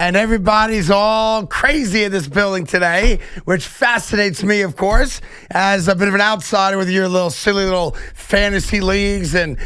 And everybody's all crazy in this building today, which fascinates me, of course, as a bit of an outsider with your little silly little fantasy leagues and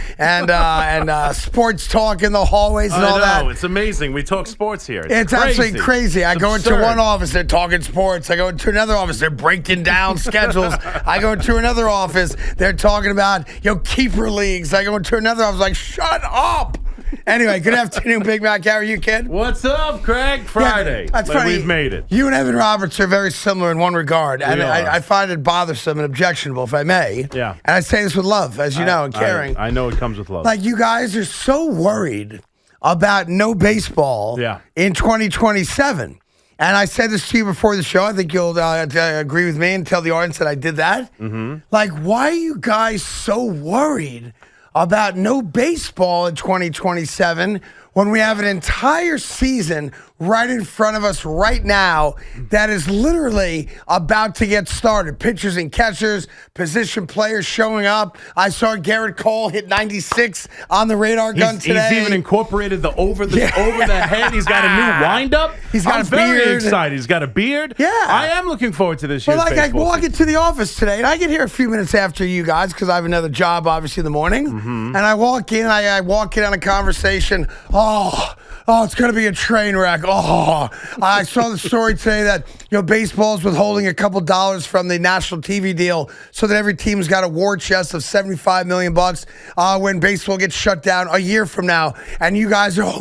sports talk in the hallways and all that. It's amazing. We talk sports here. It's absolutely crazy. I go into one office, they're talking sports. I go into another office, they're breaking down schedules. I go into another office, they're talking about keeper leagues. I go into another office, like, shut up. Anyway, good afternoon, Big Mac. How are you, kid? What's up, Craig? Friday. Yeah, that's funny. We've made it. You and Evan Roberts are very similar in one regard, and I find it bothersome and objectionable, if I may. Yeah. And I say this with love, as you know, and caring. I know it comes with love. Like, you guys are so worried about no baseball in 2027. And I said this to you before the show. I think you'll agree with me and tell the audience that I did that. Mm-hmm. Like, why are you guys so worried about no baseball in 2027 when we have an entire season right in front of us right now that is literally about to get started? Pitchers and catchers, position players showing up. I saw Gerrit Cole hit 96 on the radar gun today. He's even incorporated the over the head. He's got a new windup. He's got a very beard. excited. He's got a beard. Yeah. I am looking forward to this year's baseball I walk into the office today, and I get here a few minutes after you guys because I have another job, obviously, in the morning. Mm-hmm. And I walk in, I walk in on a conversation. Oh, it's going to be a train wreck. Oh, I saw the story today that, baseball's withholding a couple dollars from the national TV deal so that every team's got a war chest of $75 million when baseball gets shut down a year from now. And you guys are, oh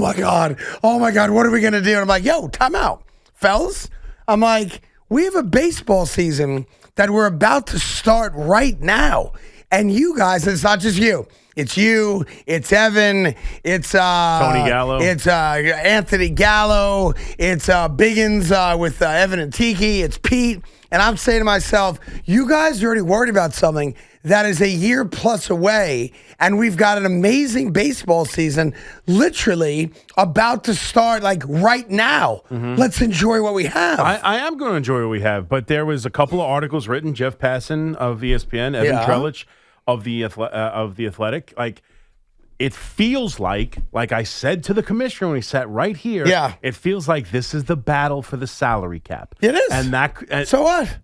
my God, what are we going to do? And I'm like, time out, fellas. I'm like, we have a baseball season that we're about to start right now. And you guys, it's not just you. It's you, it's Evan, it's Tony Gallo, it's Anthony Gallo, it's Biggins with Evan and Tiki, it's Pete. And I'm saying to myself, you guys are already worried about something that is a year plus away, and we've got an amazing baseball season literally about to start, like, right now. Mm-hmm. Let's enjoy what we have. I am going to enjoy what we have, but there was a couple of articles written, Jeff Passan of ESPN, Evan Trellich of the Athletic. Like, it feels like I said to the commissioner when he sat right here, it feels like this is the battle for the salary cap. It is. And so what?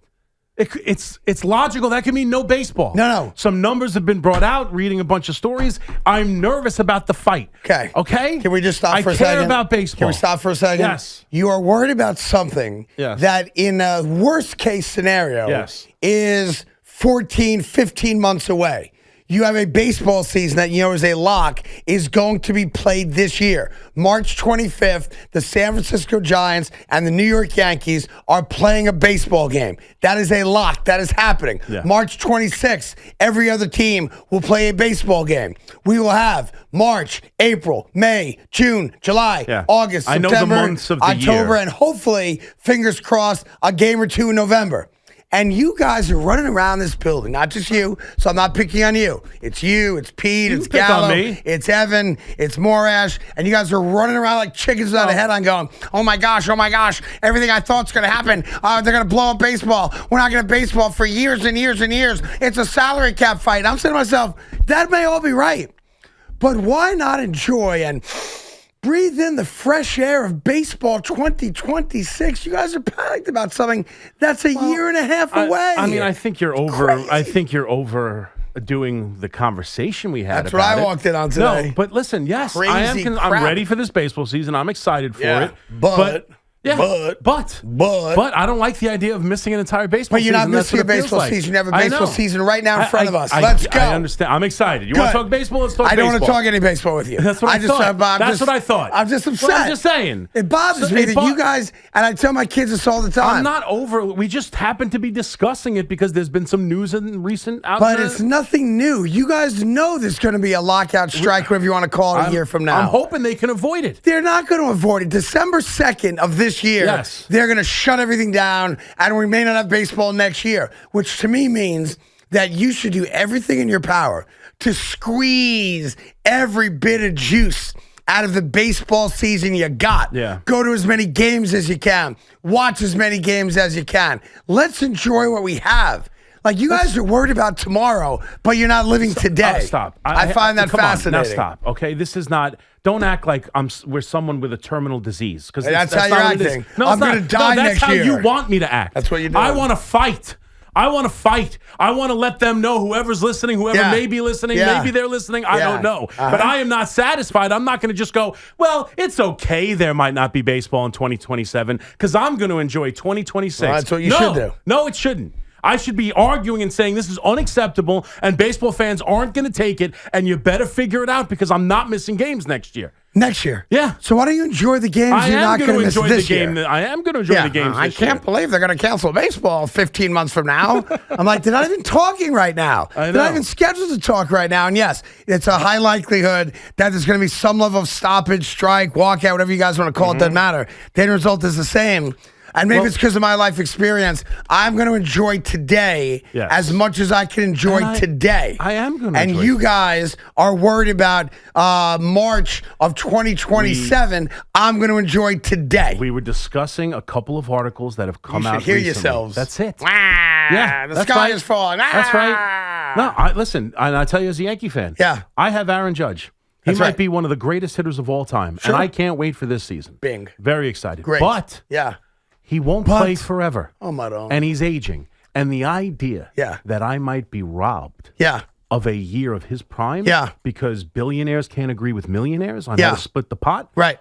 It's logical. That could mean no baseball. No. Some numbers have been brought out, reading a bunch of stories. I'm nervous about the fight. Okay? Can we just stop for a second? I care about baseball. Can we stop for a second? Yes. You are worried about something that in a worst case scenario is 14, 15 months away. You have a baseball season that is a lock, is going to be played this year. March 25th, the San Francisco Giants and the New York Yankees are playing a baseball game. That is a lock. That is happening. Yeah. March 26th, every other team will play a baseball game. We will have March, April, May, June, July, August, September, I know the months of the October, year. And hopefully, fingers crossed, a game or two in November. And you guys are running around this building, not just you, so I'm not picking on you. It's you, it's Pete, it's Gallo, it's Evan, it's Morash, and you guys are running around like chickens without a head on going, oh my gosh, everything I thought's going to happen. They're going to blow up baseball. We're not going to have baseball for years and years and years. It's a salary cap fight. I'm saying to myself, that may all be right, but why not enjoy and breathe in the fresh air of baseball 2026. You guys are panicked about something that's a year and a half away. I think you're over. Crazy. I think you're overdoing the conversation we had. That's what I walked in on today. No, but listen, yes, I'm ready for this baseball season. I'm excited for it. But I don't like the idea of missing an entire baseball season. But you're not missing a baseball season. You have a baseball season right now in front of us. Let's go. I understand. I'm excited. You want to talk baseball? Let's talk baseball. I don't want to talk any baseball with you. That's what I thought. That's what I thought. I'm just upset. Well, I'm just saying. It bothers me that you guys, and I tell my kids this all the time. I'm not over. We just happen to be discussing it because there's been some news in recent But it's nothing new. You guys know there's going to be a lockout strike, whatever you want to call it, a year from now. I'm hoping they can avoid it. They're not going to avoid it. December 2nd of this year, they're going to shut everything down, and we may not have baseball next year, which to me means that you should do everything in your power to squeeze every bit of juice out of the baseball season you got. Go to as many games as you can. Watch as many games as you can. Let's enjoy what we have. Like, you guys are worried about tomorrow, but you're not living today. Stop. I find that fascinating. Now stop. Okay, this is not don't act like we're someone with a terminal disease. Because that's how you're acting. No, I'm going to die next year. That's how you want me to act. That's what you do. I want to fight. I want to fight. I want to let them know, whoever's listening, whoever may be listening, maybe they're listening, I don't know. But I am not satisfied. I'm not going to just go, well, it's okay there might not be baseball in 2027 because I'm going to enjoy 2026. Well, that's what you should do. No, it shouldn't. I should be arguing and saying this is unacceptable and baseball fans aren't going to take it and you better figure it out because I'm not missing games next year. Next year? Yeah. So why don't you enjoy the games you're not going to miss this year? I am going to enjoy the games I can't believe they're going to cancel baseball 15 months from now. I'm like, they're not even talking right now. They're not even scheduled to talk right now. And yes, it's a high likelihood that there's going to be some level of stoppage, strike, walkout, whatever you guys want to call it, doesn't matter. The end result is the same. And maybe it's because of my life experience. I'm going to enjoy today as much as I can enjoy today. I am going to enjoy And you guys are worried about March of 2027. I'm going to enjoy today. We were discussing a couple of articles that have come out recently. You should hear yourselves. That's it. The sky is falling. That's right. No, listen, and I tell you as a Yankee fan, I have Aaron Judge. He might be one of the greatest hitters of all time. And I can't wait for this season. Bing. Very excited. Great. But he won't play forever. Oh, my God. And he's aging. And the idea that I might be robbed of a year of his prime because billionaires can't agree with millionaires on how to split the pot. Right.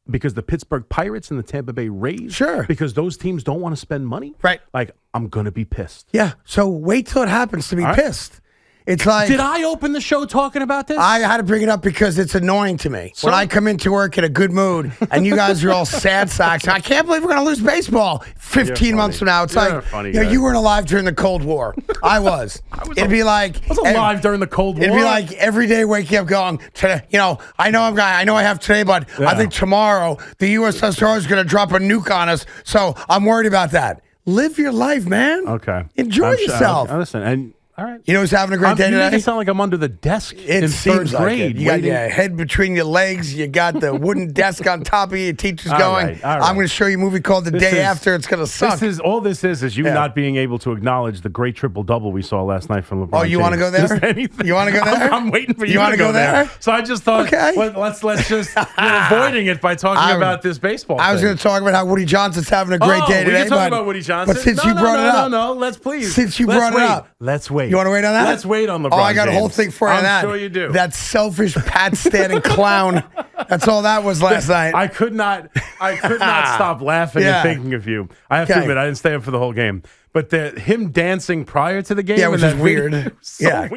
Because the Pittsburgh Pirates and the Tampa Bay Rays. Sure. Because those teams don't want to spend money. Right. Like, I'm going to be pissed. Yeah. So wait till it happens to be pissed. It's like, did I open the show talking about this? I had to bring it up because it's annoying to me. When I come into work in a good mood and you guys are all sad sacks, I can't believe we're going to lose baseball 15 months from now. It's you weren't alive during the Cold War. I was. It'd be like, I was alive during the Cold War. It'd be like every day waking up going, I know I have today, but I think tomorrow the USSR is going to drop a nuke on us. So I'm worried about that. Live your life, man. Okay. Enjoy yourself. Listen, and all right. You know who's having a great day today? You make it sound like I'm under the desk in third grade. You got your head between your legs. You got the wooden desk on top of you. Your teacher's going, right. I'm going to show you a movie called The Day After. It's going to suck. All this is you not being able to acknowledge the great triple-double we saw last night from LeBron Oh, you want to go there? You want to go there? I'm waiting for you to go there. So I just thought, let's just, we're avoiding it by talking about this baseball I was going to talk about how Woody Johnson's having a great day today. We can talk about Woody Johnson. But since you brought it up. No, let's please. Since you brought it up. Let's wait. You want to wait on that? Let's wait on LeBron. Oh, I got a whole thing for you on that. I'm sure you do. That selfish Pat standing clown. That's all that was last night. I could not stop laughing and thinking of you. I have to admit, I didn't stay up for the whole game. But him dancing prior to the game, which is weird. Weird.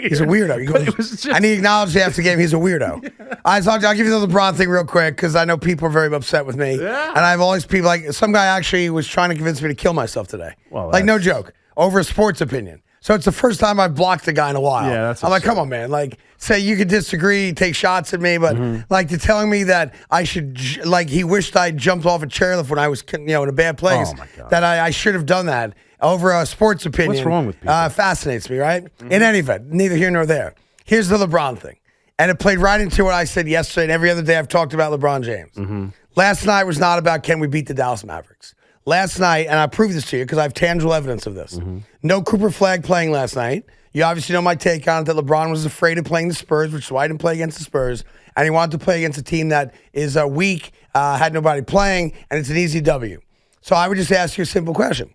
He's a weirdo. He goes, and he acknowledged after the game he's a weirdo. I'll give you the LeBron thing real quick because I know people are very upset with me. Yeah. And I have all these people, like some guy actually was trying to convince me to kill myself today. Well, like no joke, over a sports opinion. So it's the first time I've blocked a guy in a while. Yeah, I'm like, come on, man. Like, say you could disagree, take shots at me, but like to telling me that I should, like, he wished I jumped off a chairlift when I was, in a bad place. Oh my God. That I should have done that over a sports opinion. What's wrong with people? Fascinates me, right? In any event, neither here nor there. Here's the LeBron thing, and it played right into what I said yesterday and every other day I've talked about LeBron James. Last night was not about can we beat the Dallas Mavericks. Last night, and I proved this to you because I have tangible evidence of this. No Cooper Flagg playing last night. You obviously know my take on it, that LeBron was afraid of playing the Spurs, which is why he didn't play against the Spurs. And he wanted to play against a team that is weak, had nobody playing, and it's an easy W. So I would just ask you a simple question.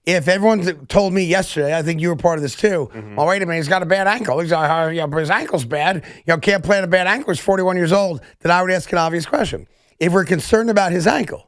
If everyone told me yesterday, I think you were part of this too, well, wait a minute, he's got a bad ankle. His ankle's bad. Can't play on a bad ankle. He's 41 years old. Then I would ask an obvious question. If we're concerned about his ankle,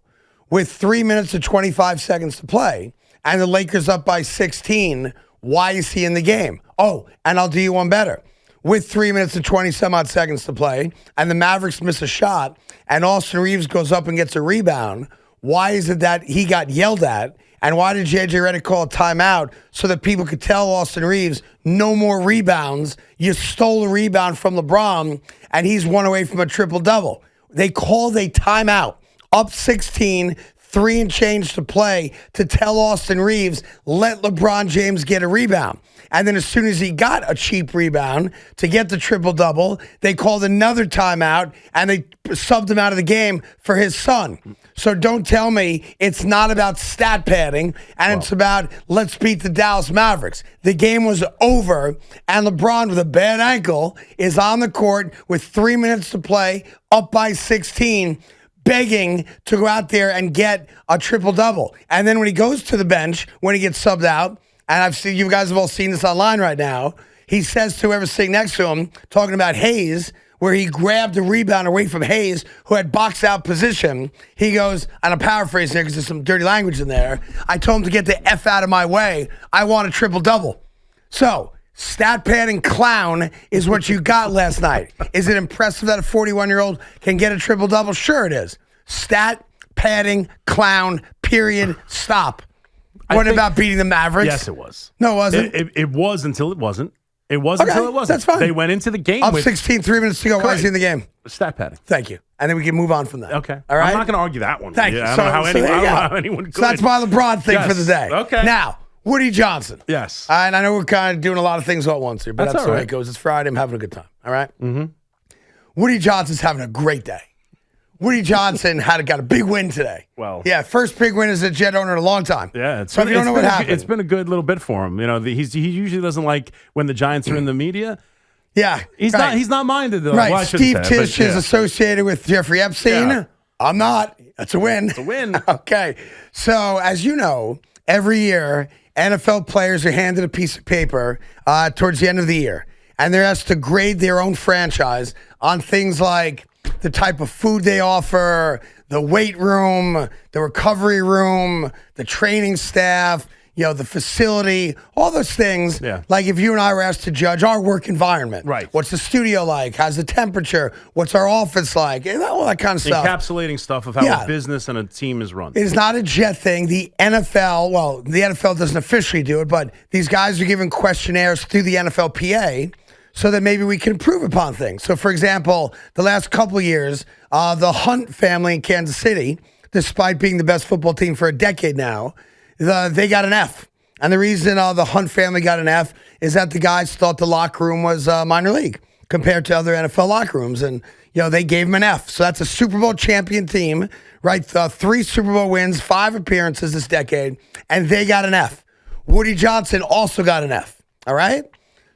with 3 minutes and 25 seconds to play, and the Lakers up by 16, why is he in the game? Oh, and I'll do you one better. With 3 minutes and 20-some-odd seconds to play, and the Mavericks miss a shot, and Austin Reeves goes up and gets a rebound, why is it that he got yelled at, and why did Gerrit call a timeout so that people could tell Austin Reeves, no more rebounds, you stole a rebound from LeBron, and he's one away from a triple-double? They called a timeout. Up 16, 3 and change to play to tell Austin Reeves, let LeBron James get a rebound. And then as soon as he got a cheap rebound to get the triple-double, they called another timeout, and they subbed him out of the game for his son. So don't tell me it's not about stat padding, and it's about let's beat the Dallas Mavericks. The game was over, and LeBron with a bad ankle is on the court with 3 minutes to play, up by 16, begging to go out there and get a triple-double. And then when he goes to the bench, when he gets subbed out, and I've seen, you guys have all seen this online right now, he says to whoever's sitting next to him, talking about Hayes, where he grabbed the rebound away from Hayes, who had box out position. He goes, and I'm paraphrasing here because there's some dirty language in there, I told him to get the F out of my way. I want a triple-double. So, stat padding clown is what you got last night. Is it impressive that a 41-year-old can get a triple-double? Sure it is. Stat padding clown, period, stop. What about beating the Mavericks? Yes, it was. No, it wasn't. It was until it wasn't. It was until it wasn't. That's fine. They went into the game up with 16, 3 minutes to go. Why is he in the game? Stat padding. Thank you. And then we can move on from that. Okay. All right? I'm not going to argue that one. Thank you. I don't know how anyone could. So that's my LeBron thing for the day. Okay. Now, Woody Johnson. Yes. And I know we're kind of doing a lot of things all at once here, but that's the way it goes. It's Friday. I'm having a good time. All right? Mm-hmm. Woody Johnson's having a great day. Woody Johnson got a big win today. Well, yeah, first big win as a Jet owner in a long time. Yeah, so if you don't know what happened, it's been a good little bit for him. You know, he usually doesn't like when the Giants are in the media. Yeah, he's not minded though. Right, well, Steve Tisch is associated with Jeffrey Epstein. Yeah. I'm not. That's a win. It's a win. Okay, so as you know, every year NFL players are handed a piece of paper towards the end of the year, and they're asked to grade their own franchise on things like the type of food they offer, the weight room, the recovery room, the training staff, the facility, all those things. Yeah. Like if you and I were asked to judge our work environment. Right. What's the studio like? How's the temperature? What's our office like? And all that kind of stuff. Encapsulating stuff of how a business and a team is run. It is not a Jet thing. The NFL doesn't officially do it, but these guys are given questionnaires through the NFLPA so that maybe we can improve upon things. So, for example, the last couple of years, the Hunt family in Kansas City, despite being the best football team for a decade now, they got an F. And the reason the Hunt family got an F is that the guys thought the locker room was minor league compared to other NFL locker rooms. And, they gave them an F. So that's a Super Bowl champion team, right? 3 Super Bowl wins, 5 appearances this decade, and they got an F. Woody Johnson also got an F, all right?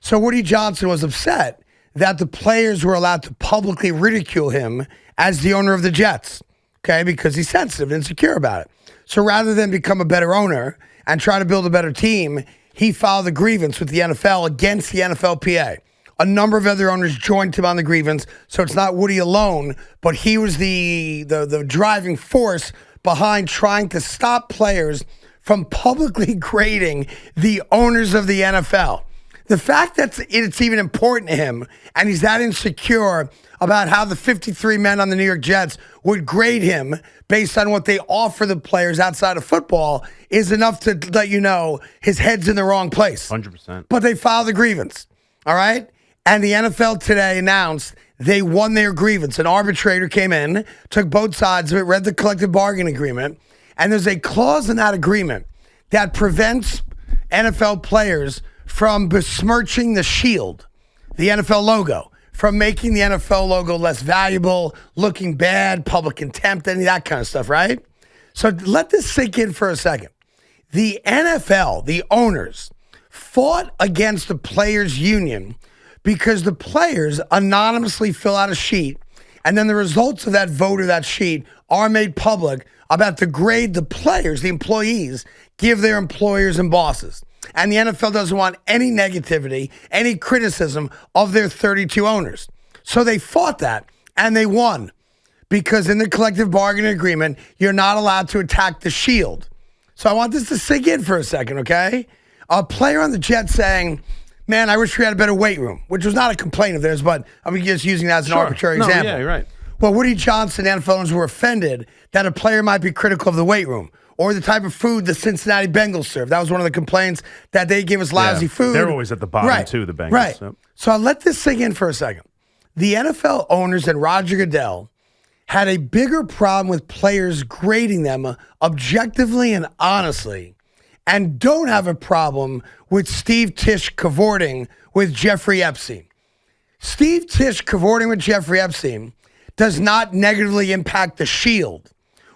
So Woody Johnson was upset that the players were allowed to publicly ridicule him as the owner of the Jets, okay, because he's sensitive and insecure about it. So rather than become a better owner and try to build a better team, he filed a grievance with the NFL against the NFLPA. A number of other owners joined him on the grievance, so it's not Woody alone, but he was the driving force behind trying to stop players from publicly grading the owners of the NFL. The fact that it's even important to him, and he's that insecure about how the 53 men on the New York Jets would grade him based on what they offer the players outside of football, is enough to let you know his head's in the wrong place. 100%. But they filed a grievance, all right? And the NFL today announced they won their grievance. An arbitrator came in, took both sides of it, read the collective bargaining agreement, and there's a clause in that agreement that prevents NFL players from besmirching the shield, the NFL logo, from making the NFL logo less valuable, looking bad, public contempt, any of that kind of stuff, right? So let this sink in for a second. The NFL, the owners, fought against the players' union because the players anonymously fill out a sheet, and then the results of that vote or that sheet are made public about the grade the players, the employees, give their employers and bosses. And the NFL doesn't want any negativity, any criticism of their 32 owners. So they fought that, and they won. Because in the collective bargaining agreement, you're not allowed to attack the shield. So I want this to sink in for a second, okay? A player on the Jets saying, man, I wish we had a better weight room, which was not a complaint of theirs, but I'm just using that as an arbitrary example. Yeah, you're right. Well, Woody Johnson and NFL owners were offended that a player might be critical of the weight room or the type of food the Cincinnati Bengals serve. That was one of the complaints, that they give us lousy food. They're always at the bottom, too, the Bengals. Right. So. So I'll let this sink in for a second. The NFL owners and Roger Goodell had a bigger problem with players grading them objectively and honestly, and don't have a problem with Steve Tisch cavorting with Jeffrey Epstein. Steve Tisch cavorting with Jeffrey Epstein does not negatively impact the Shield.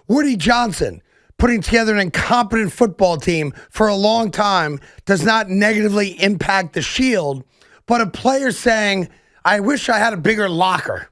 Woody Johnson putting together an incompetent football team for a long time does not negatively impact the Shield, but a player saying, I wish I had a bigger locker.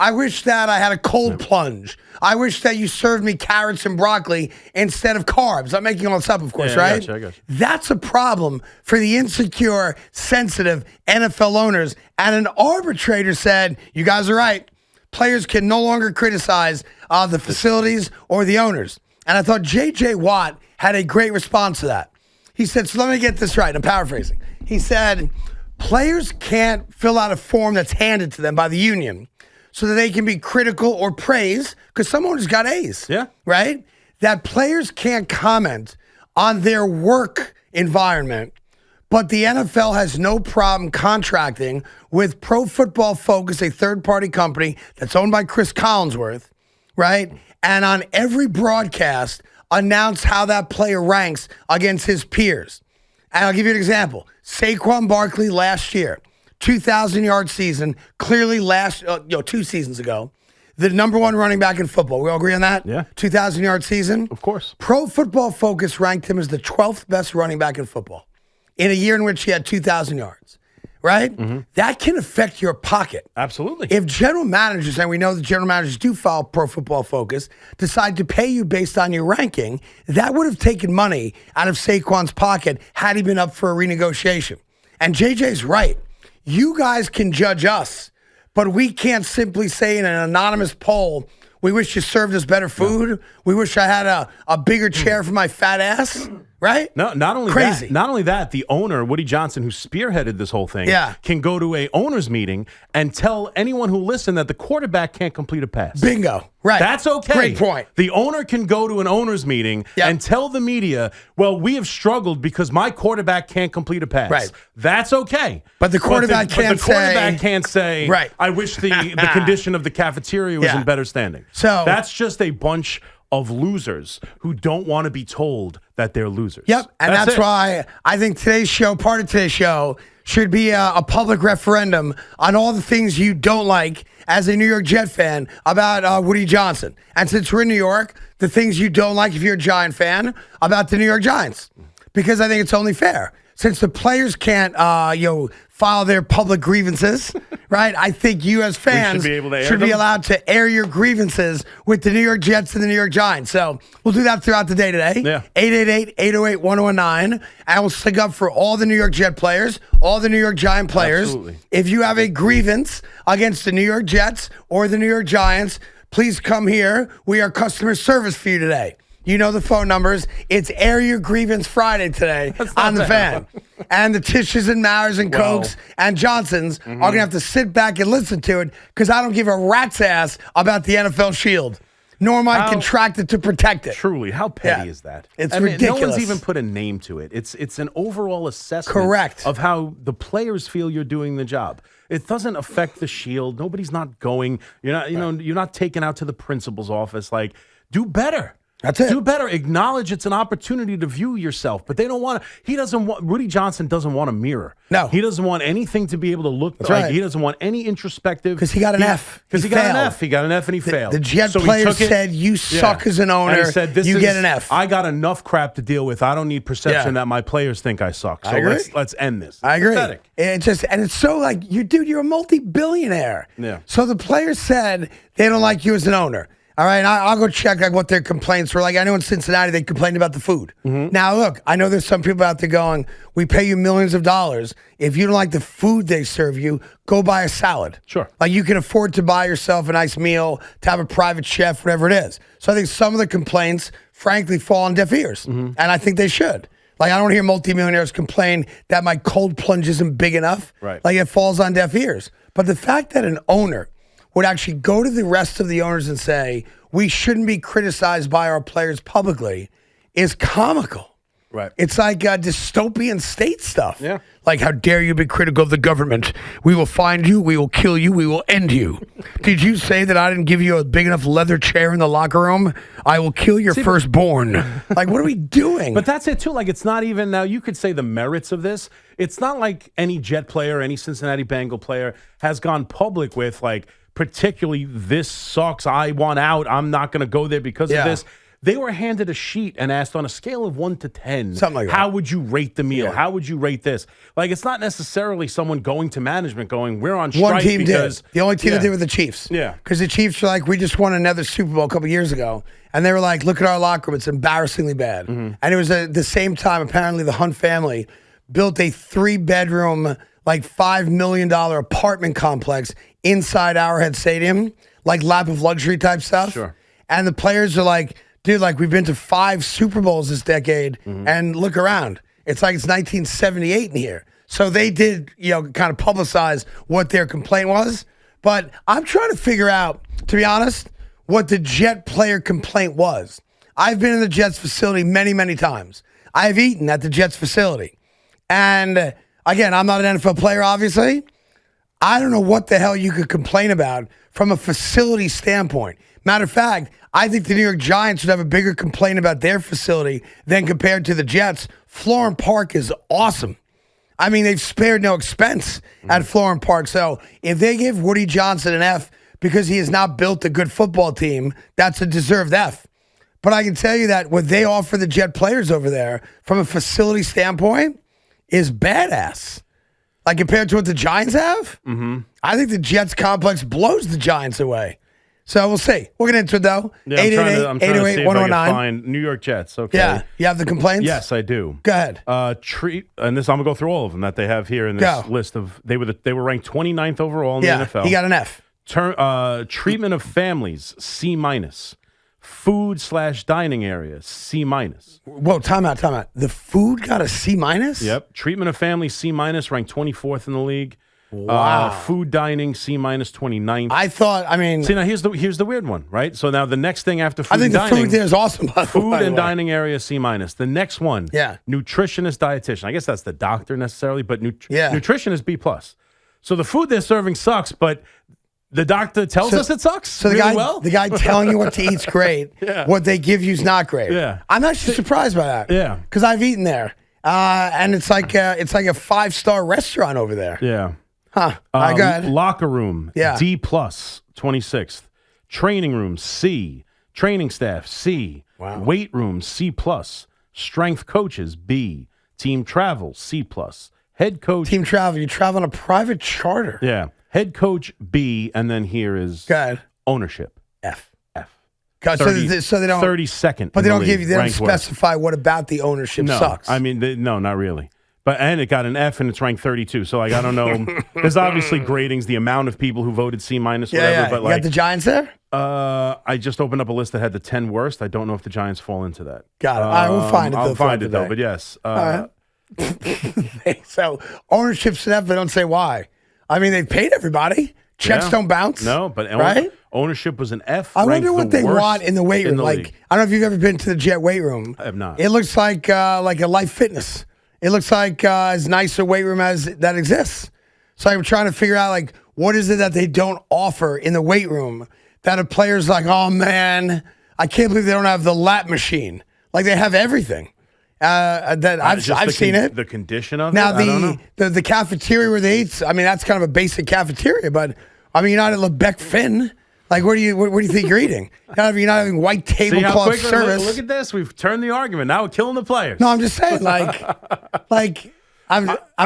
I wish that I had a cold plunge. I wish that you served me carrots and broccoli instead of carbs. I'm making all this up, of course, right? I got you. That's a problem for the insecure, sensitive NFL owners. And an arbitrator said, you guys are right. Players can no longer criticize the facilities or the owners. And I thought J.J. Watt had a great response to that. He said, so let me get this right. I'm paraphrasing. He said, players can't fill out a form that's handed to them by the union so that they can be critical or praise, because some owners got A's, right? That players can't comment on their work environment, but the NFL has no problem contracting with Pro Football Focus, a third-party company that's owned by Chris Collinsworth, right? And on every broadcast, announce how that player ranks against his peers. And I'll give you an example. Saquon Barkley last year, 2,000-yard season, clearly 2 seasons ago, the number one running back in football. We all agree on that? Yeah. 2,000-yard season? Of course. Pro Football Focus ranked him as the 12th best running back in football in a year in which he had 2,000 yards, right? Mm-hmm. That can affect your pocket. Absolutely. If general managers, and we know that general managers do follow Pro Football Focus, decide to pay you based on your ranking, that would have taken money out of Saquon's pocket had he been up for a renegotiation. And JJ's right. You guys can judge us, but we can't simply say in an anonymous poll, we wish you served us better food. No. We wish I had a bigger chair for my fat ass. Right? No, not only Crazy. That, not only that, the owner, Woody Johnson, who spearheaded this whole thing, can go to a owner's meeting and tell anyone who listened that the quarterback can't complete a pass. Bingo. Right. That's okay. Great point. The owner can go to an owner's meeting and tell the media, well, we have struggled because my quarterback can't complete a pass. Right. That's okay. But the quarterback can't say, right. I wish the condition of the cafeteria was in better standing. So that's just a bunch of losers who don't want to be told that they're losers. Yep, and that's why I think today's show, part of today's show, should be a public referendum on all the things you don't like as a New York Jet fan about Woody Johnson. And since we're in New York, the things you don't like if you're a Giant fan about the New York Giants. Because I think it's only fair. Since the players can't, file their public grievances, right? I think you as fans should be allowed to air your grievances with the New York Jets and the New York Giants. So we'll do that throughout the day today. Yeah. 888-808-1019. And we'll stick up for all the New York Jet players, all the New York Giant players. Absolutely. If you have a grievance against the New York Jets or the New York Giants, please come here. We are customer service for you today. You know the phone numbers. It's Air Your Grievance Friday today on the fan. And the Tishes and Mowers and Cokes and Johnsons are going to have to sit back and listen to it because I don't give a rat's ass about the NFL Shield, nor am I contracted to protect it. Truly, how petty is that? It's ridiculous. No one's even put a name to it. It's an overall assessment of how the players feel you're doing the job. It doesn't affect the Shield. Nobody's not going. You're not taken out to the principal's office. Like, do better. That's it. Do better. Acknowledge it's an opportunity to view yourself. But they don't want to. Rudy Johnson doesn't want a mirror. No. He doesn't want anything to be able to look like. Right. He doesn't want any introspective. Because he got an F. Because he got an F. He got an F and he failed. The Jet player said, you suck as an owner. And he said, you get an F. I got enough crap to deal with. I don't need perception that my players think I suck. So let's end this. I agree. It's so like, you're a multi-billionaire. Yeah. So the players said they don't like you as an owner. All right, I'll go check what their complaints were. Like, I know in Cincinnati they complained about the food. Mm-hmm. Now, look, I know there's some people out there going, we pay you millions of dollars. If you don't like the food they serve you, go buy a salad. Sure. Like, you can afford to buy yourself a nice meal, to have a private chef, whatever it is. So I think some of the complaints, frankly, fall on deaf ears. Mm-hmm. And I think they should. Like, I don't hear multimillionaires complain that my cold plunge isn't big enough. Right. Like, it falls on deaf ears. But the fact that an owner would actually go to the rest of the owners and say, we shouldn't be criticized by our players publicly is comical. Right. It's like dystopian state stuff. Yeah. Like, how dare you be critical of the government? We will find you. We will kill you. We will end you. Did you say that I didn't give you a big enough leather chair in the locker room? I will kill your firstborn. Like, what are we doing? But that's it, too. Like, it's not even now. You could say the merits of this. It's not like any Jet player, any Cincinnati Bengal player has gone public with, like, particularly, this sucks. I want out. I'm not going to go there because of this. They were handed a sheet and asked on a scale of 1 to 10, something like that. How would you rate the meal? How would you rate this? Like, it's not necessarily someone going to management going, we're on strike. One team because, did. The only team that did were the Chiefs. Yeah. Because the Chiefs were like, we just won another Super Bowl a couple years ago. And they were like, look at our locker room. It's embarrassingly bad. And it was at the same time, apparently, the Hunt family built a 3-bedroom, like $5 million apartment complex inside Arrowhead Stadium, like lap of luxury type stuff. Sure. And the players are like, dude, like, we've been to 5 Super Bowls this decade, and look around. It's like it's 1978 in here. So they did, kind of publicize what their complaint was. But I'm trying to figure out, to be honest, what the Jet player complaint was. I've been in the Jets facility many, many times. I've eaten at the Jets facility. And, again, I'm not an NFL player, obviously. I don't know what the hell you could complain about from a facility standpoint. Matter of fact, I think the New York Giants would have a bigger complaint about their facility than compared to the Jets. Florham Park is awesome. I mean, they've spared no expense at Florham Park. So if they give Woody Johnson an F because he has not built a good football team, that's a deserved F. But I can tell you that what they offer the Jet players over there from a facility standpoint is badass. Like, compared to what the Giants have, I think the Jets complex blows the Giants away. So we'll see. We'll get into it, though. Yeah, 888-808-109. Find New York Jets. Okay. Yeah. You have the complaints? Yes, I do. Go ahead. And this, I'm going to go through all of them that they have here in this list of, they were ranked 29th overall in the NFL. He got an F. Treatment of families, C-. Food/dining area, C-. Whoa, time out. The food got a C-? Yep. Treatment of families, C-, ranked 24th in the league. Wow. Food dining, C-, 29th. I thought, See, now here's the weird one, right? So now the next thing after food and dining. I think the food there is awesome. Food and dining area, C-. The next one, nutritionist, dietitian. I guess that's the doctor necessarily, but nutritionist, B+. So the food they're serving sucks, but the doctor tells us it sucks. So the guy telling you what to eat's great. What they give you is not great. Yeah. I'm actually surprised by that. Yeah. Because I've eaten there, and it's like a 5-star restaurant over there. Yeah. Huh. Go ahead. Locker room, D+, 26th. Training room, C. Training staff, C. Wow. Weight room, C+. Strength coaches, B. Team travel, C+. Head coach. Team travel. You travel on a private charter. Yeah. Head coach, B. And then here is ownership, F. 30, so they don't 32nd. But they don't give you. They don't specify what about the ownership sucks. I mean, no, not really. And it got an F and it's ranked 32. So, like, I don't know. There's obviously gratings, the amount of people who voted C-, whatever. Yeah. But you got the Giants there? I just opened up a list that had the 10 worst. I don't know if the Giants fall into that. Got it. All right, we'll find it. I'll find it, though. But yes. All right. So, ownership's an F, they don't say why. I mean, they've paid everybody. Checks don't bounce. No, but ownership was an F. I wonder what they want in the weight room. Like, I don't know if you've ever been to the Jet weight room. I have not. It looks like a Life Fitness. It looks like as nice a weight room as that exists. So I'm trying to figure out, like, what is it that they don't offer in the weight room that a player's like, oh, man, I can't believe they don't have the lap machine. Like, they have everything. That I've seen it. The condition of now, it? Now, the cafeteria where they eat, I mean, that's kind of a basic cafeteria, but, I mean, you're not at LeBec Finn. Like, what do you think you're eting? You're not having white tablecloth service. Look at this. We've turned the argument. Now we're killing the players. No, I'm just saying, I'm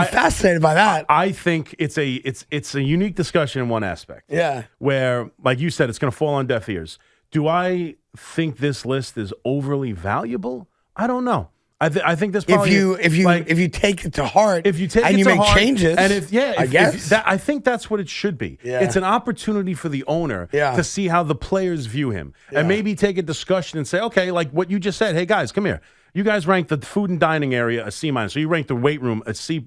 fascinated by that. I think it's a unique discussion in one aspect. Yeah. Where, like you said, it's going to fall on deaf ears. Do I think this list is overly valuable? I don't know. I think this probably if you take it to heart, if you take and it you to make heart, changes, and I guess I think that's what it should be. Yeah. It's an opportunity for the owner to see how the players view him, and maybe take a discussion and say, okay, like what you just said. Hey guys, come here. You guys ranked the food and dining area a C-. So you ranked the weight room a C+.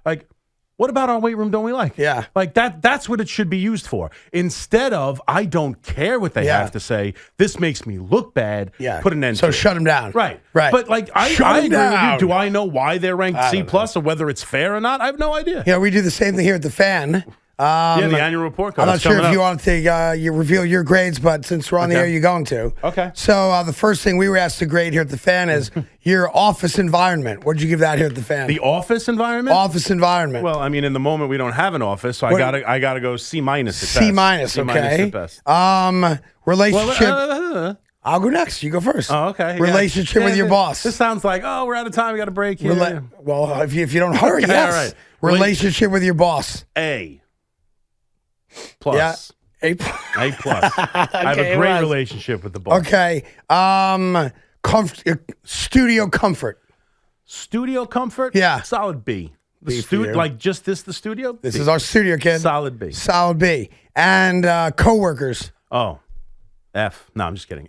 Like, What about our weight room don't we like? Yeah. Like that's what it should be used for. Instead of, I don't care what they have to say. This makes me look bad. Yeah. Put an end to So it. shut them down. Right. Right. But like I agree with you. Do I know why they're ranked C+ or whether it's fair or not? I have no idea. Yeah, we do the same thing here at the Fan. Yeah, the annual report card. I'm not sure if you want to you reveal your grades, but since we're on the air, you're going to. Okay. So the first thing we were asked to grade here at the Fan is your office environment. What did you give that here at the Fan? The office environment? Office environment. Well, I mean, in the moment we don't have an office, so I gotta go C- at best. C-, okay. C- at best. Relationship. Well, I'll go next. You go first. Oh, okay. Relationship with your boss. This sounds like, we're out of time. We got a break here. Well, if you don't hurry, Okay, yes. all right. Relationship with your boss. A+. Yeah. A+. A+. I have a great relationship with the boss. Okay. Studio comfort. Studio comfort? Yeah. Solid B. B for you. Like just the studio? This B. is our studio, kid. Solid B. Solid B. And coworkers. Oh. F. No, I'm just kidding.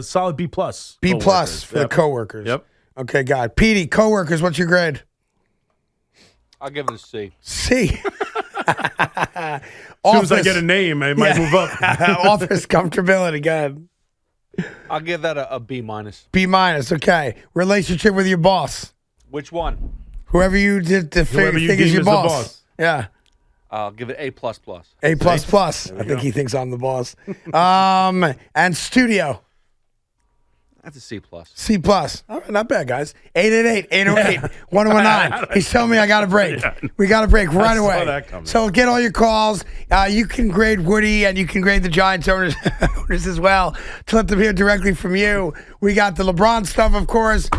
Solid B+. B+ for the coworkers. Yep. Okay, got it. Petey, coworkers, what's your grade? I'll give it a C. C. As soon as I get a name, I might move up. Office comfortability, good. I'll give that a B-. B-, okay. Relationship with your boss. Which one? Whoever you did the Whoever you think is deem your is the boss. boss. Yeah. I'll give it A++. A++. I think he thinks I'm the boss. And studio. That's a C+. C+. All right, not bad, guys. 888-808-1019. He's telling me I got a break. We got a break right away. That coming. So get all your calls. You can grade Woody and you can grade the Giants owners as well to let them hear directly from you. We got the LeBron stuff, of course.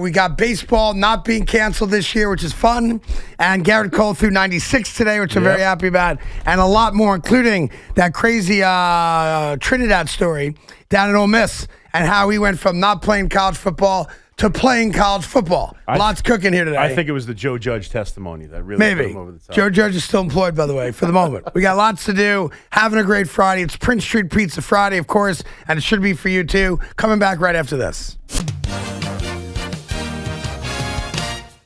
We got baseball not being canceled this year, which is fun. And Gerrit Cole threw 96 today, which I'm very happy about. And a lot more, including that crazy Trinidad story down at Ole Miss. And how he went from not playing college football to playing college football. Lots cooking here today. I think it was the Joe Judge testimony that really put him over the top. Joe Judge is still employed, by the way, for the moment. We got lots to do. Having a great Friday. It's Prince Street Pizza Friday, of course, and it should be for you, too. Coming back right after this.